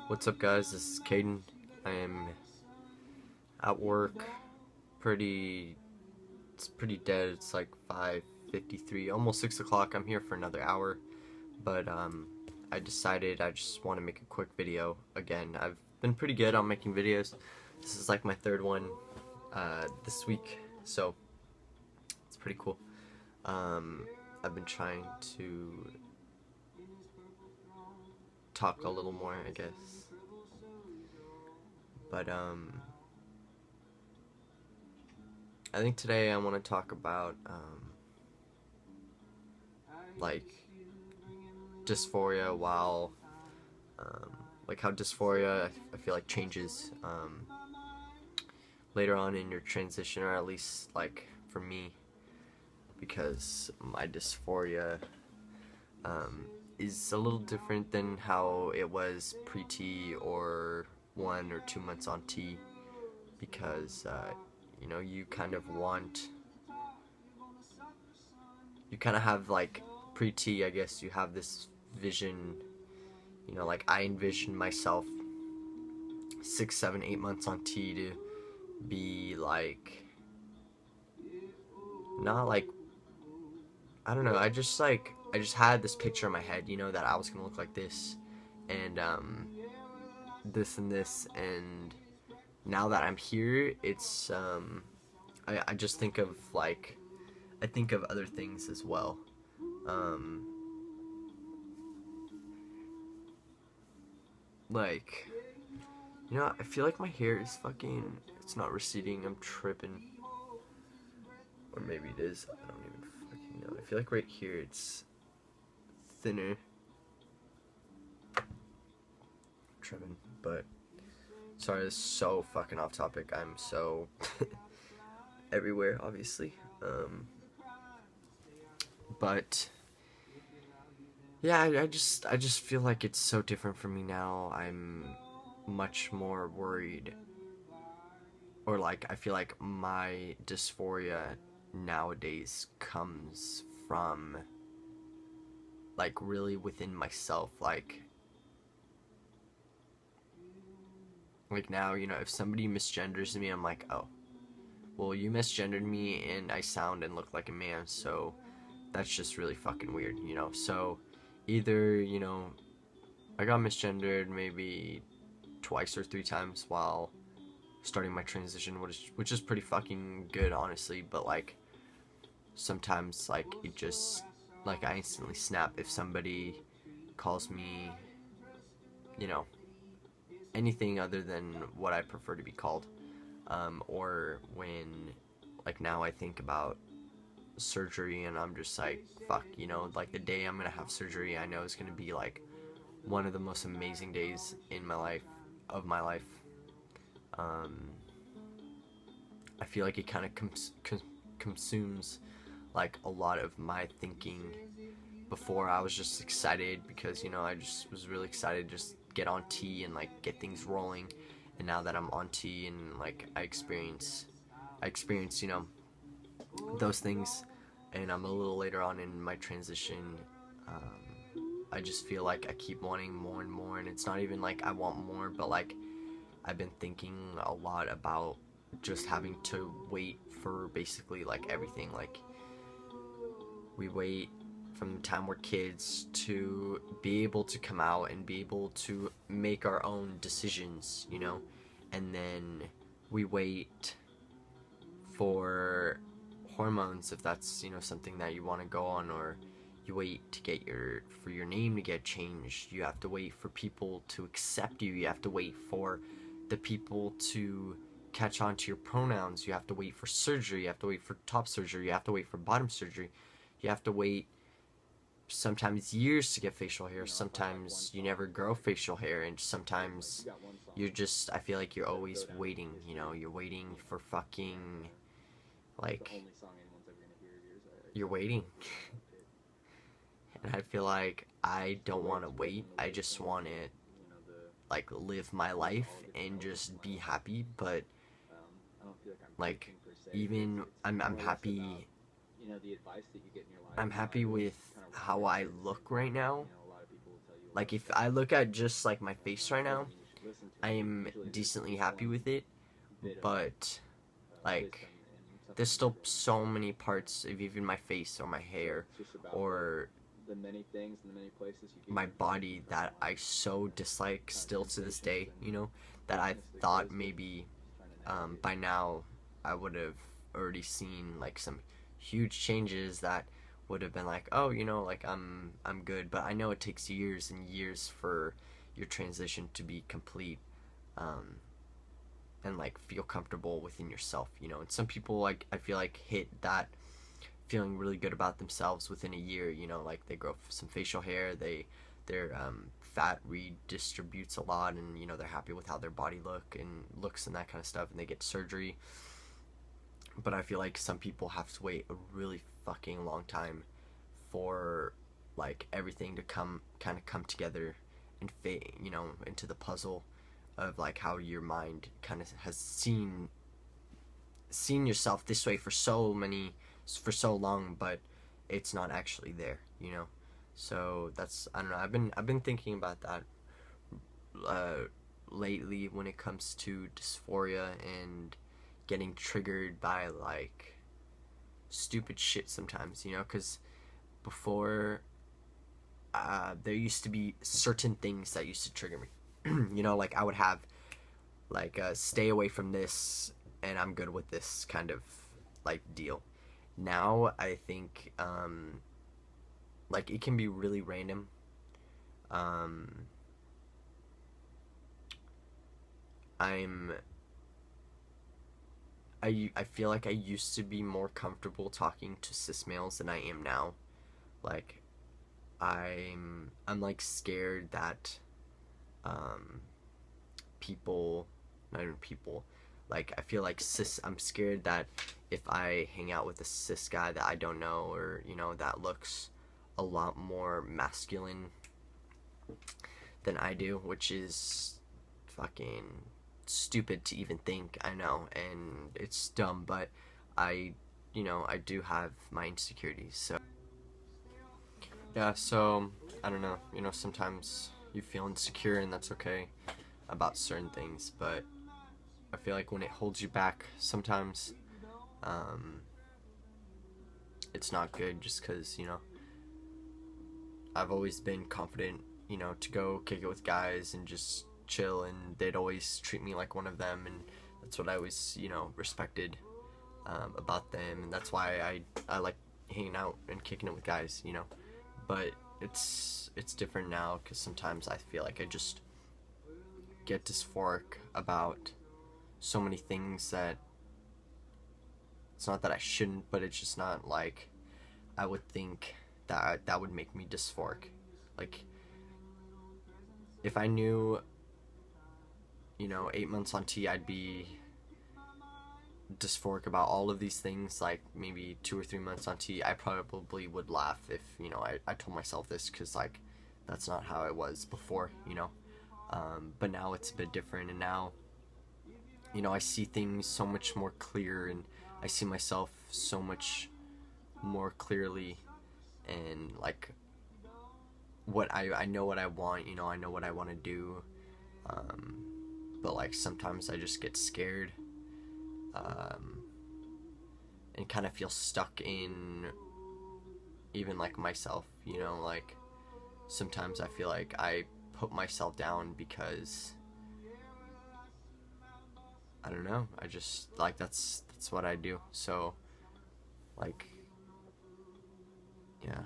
What's up, guys? This is Caden. I am at work. It's pretty dead. It's like 5:53, almost 6 o'clock. I'm here for another hour, but I decided I just want to make a quick video. Again, I've been pretty good on making videos. This is like my third one this week, so it's pretty cool. I've been trying to talk a little more, I guess. But I think today I want to talk about like dysphoria, while like how dysphoria I feel like changes later on in your transition, or at least like for me, because my dysphoria is a little different than how it was pre-T or 1 or 2 months on T, because you know, you kind of have like pre-T, I guess you have this vision, you know, like I envision myself 6, 7, 8 months on T to be like, not like, I don't know, I just had this picture in my head, you know, that I was gonna look like this, and this and this, and now that I'm here, it's I just think of like, I think of other things as well. Like, you know, I feel like my hair is fucking, it's not receding, I'm tripping. Or maybe it is, I don't even fucking know. I feel like right here it's thinner. I'm tripping, but sorry, this is so fucking off topic. I'm so everywhere, obviously. But yeah, I just feel like it's so different for me now. I'm much more worried, or like I feel like my dysphoria nowadays comes from like really within myself. Like now, you know, if somebody misgenders me, I'm like, oh, well, you misgendered me and I sound and look like a man, so that's just really fucking weird, you know. So either, you know, I got misgendered maybe twice or 3 times while starting my transition, which is pretty fucking good, honestly, but like sometimes like it just, like, I instantly snap if somebody calls me, you know, anything other than what I prefer to be called. Or when, like, now I think about surgery and I'm just like, fuck, you know, like the day I'm gonna have surgery, I know is gonna be like one of the most amazing days in my life, of my life. I feel like it kind of consumes like a lot of my thinking. Before, I was just excited because, you know, I just was really excited to just get on T and like get things rolling. And now that I'm on T and like I experience, you know, those things, and I'm a little later on in my transition, I just feel like I keep wanting more and more, and it's not even like I want more, but like I've been thinking a lot about just having to wait for basically like everything. Like, we wait from the time we're kids to be able to come out and be able to make our own decisions, you know, and then we wait for hormones, if that's, you know, something that you want to go on, or you wait to get for your name to get changed. You have to wait for people to accept you. You have to wait for the people to catch on to your pronouns. You have to wait for surgery. You have to wait for top surgery. You have to wait for bottom surgery. You have to wait sometimes years to get facial hair. Sometimes you never grow facial hair, and sometimes you're just, I feel like you're always waiting, you know, you're waiting for fucking, like, you're waiting. And I feel like I don't want to wait. I just want to like live my life and just be happy. But like, even I'm happy. I'm happy with how I look right now, like if I look at just like my face right now, I am decently happy with it, but like there's still so many parts of even my face or my hair or my body that I so dislike still to this day, you know, that I thought maybe by now I would have already seen like some huge changes that would have been like, oh, you know, like I'm good, but I know it takes years and years for your transition to be complete, um, and like feel comfortable within yourself, you know. And some people, like, I feel like hit that feeling really good about themselves within a year, you know, like they grow some facial hair, their fat redistributes a lot, and you know they're happy with how their body looks and that kind of stuff, and they get surgery. But I feel like some people have to wait a really fucking long time for like everything to come together and fit, you know, into the puzzle of like how your mind kind of has seen yourself this way for so long, but it's not actually there, you know. So that's, I don't know, I've been thinking about that uh, lately when it comes to dysphoria and getting triggered by like stupid shit sometimes, you know, because before there used to be certain things that used to trigger me. You know, like I would have like stay away from this and I'm good with this kind of like deal. Now I think like it can be really random. um I'm I feel like I used to be more comfortable talking to cis males than I am now. Like I'm like scared that um people, not even people, like I feel like I'm scared that if I hang out with a cis guy that I don't know, or you know, that looks a lot more masculine than I do, which is fucking stupid to even think, I know, and it's dumb, but I, you know, I do have my insecurities. So yeah, so I don't know, you know, sometimes you feel insecure and that's okay about certain things, but I feel like when it holds you back sometimes, um, it's not good, just because, you know, I've always been confident, you know, to go kick it with guys and just chill, and they'd always treat me like one of them, and that's what I always, you know, respected about them, and that's why I like hanging out and kicking it with guys, you know. But it's different now, because sometimes I feel like I just get dysphoric about so many things that it's not that I shouldn't, but it's just not like I would think that would make me dysphoric. Like if I knew, you know, 8 months on T I'd be dysphoric about all of these things, like maybe 2 or 3 months on T, I probably would laugh if, you know, I told myself this, because like that's not how I was before, you know. But now it's a bit different, and now, you know, I see things so much more clear, and I see myself so much more clearly, and like what I know what I want, you know, I know what I want to do, but like sometimes I just get scared, and kind of feel stuck in even like myself, you know. Like sometimes I feel like I put myself down because I don't know, I just like that's what I do. So like, yeah.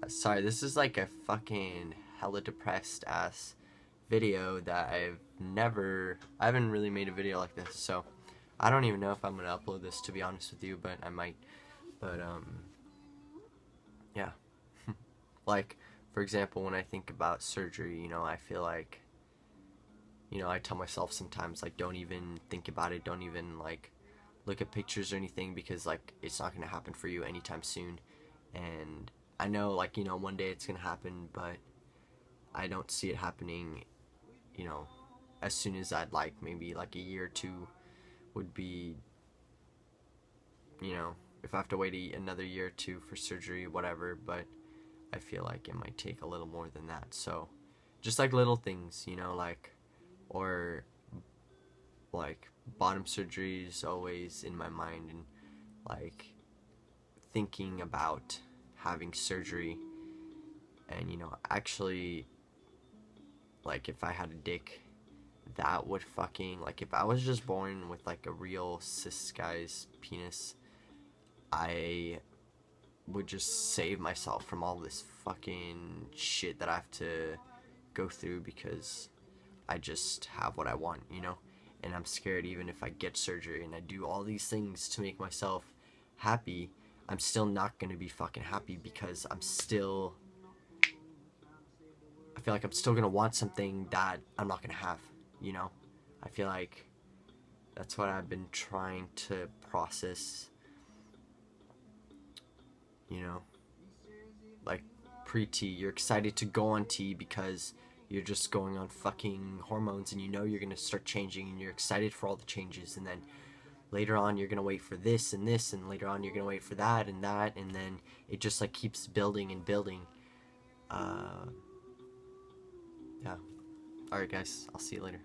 Sorry, this is like a fucking hella depressed ass video that I haven't really made a video like this, so I don't even know if I'm gonna upload this, to be honest with you, but I might. But yeah. Like, for example, when I think about surgery, you know, I feel like, you know, I tell myself sometimes, like, don't even think about it, don't even like look at pictures or anything, because like it's not gonna happen for you anytime soon. And I know, like, you know, one day it's gonna happen, but I don't see it happening, you know, as soon as I'd like. Maybe like a year or two would be, you know, if I have to wait another year or two for surgery, whatever. But I feel like it might take a little more than that. So just like little things, you know, like, or like bottom surgery is always in my mind, and like thinking about having surgery. And you know, actually, like if I had a dick, that would fucking, like if I was just born with like a real cis guy's penis, I would just save myself from all this fucking shit that I have to go through, because I just have what I want, you know? And I'm scared even if I get surgery and I do all these things to make myself happy, I'm still not gonna be fucking happy, because I feel like I'm still gonna want something that I'm not gonna have, you know? I feel like that's what I've been trying to process, you know? Like pre-T, you're excited to go on T because you're just going on fucking hormones, and you know you're gonna start changing, and you're excited for all the changes, and then later on you're gonna wait for this and this, and later on you're gonna wait for that, and then it just like keeps building and building. Yeah. Alright guys, I'll see you later.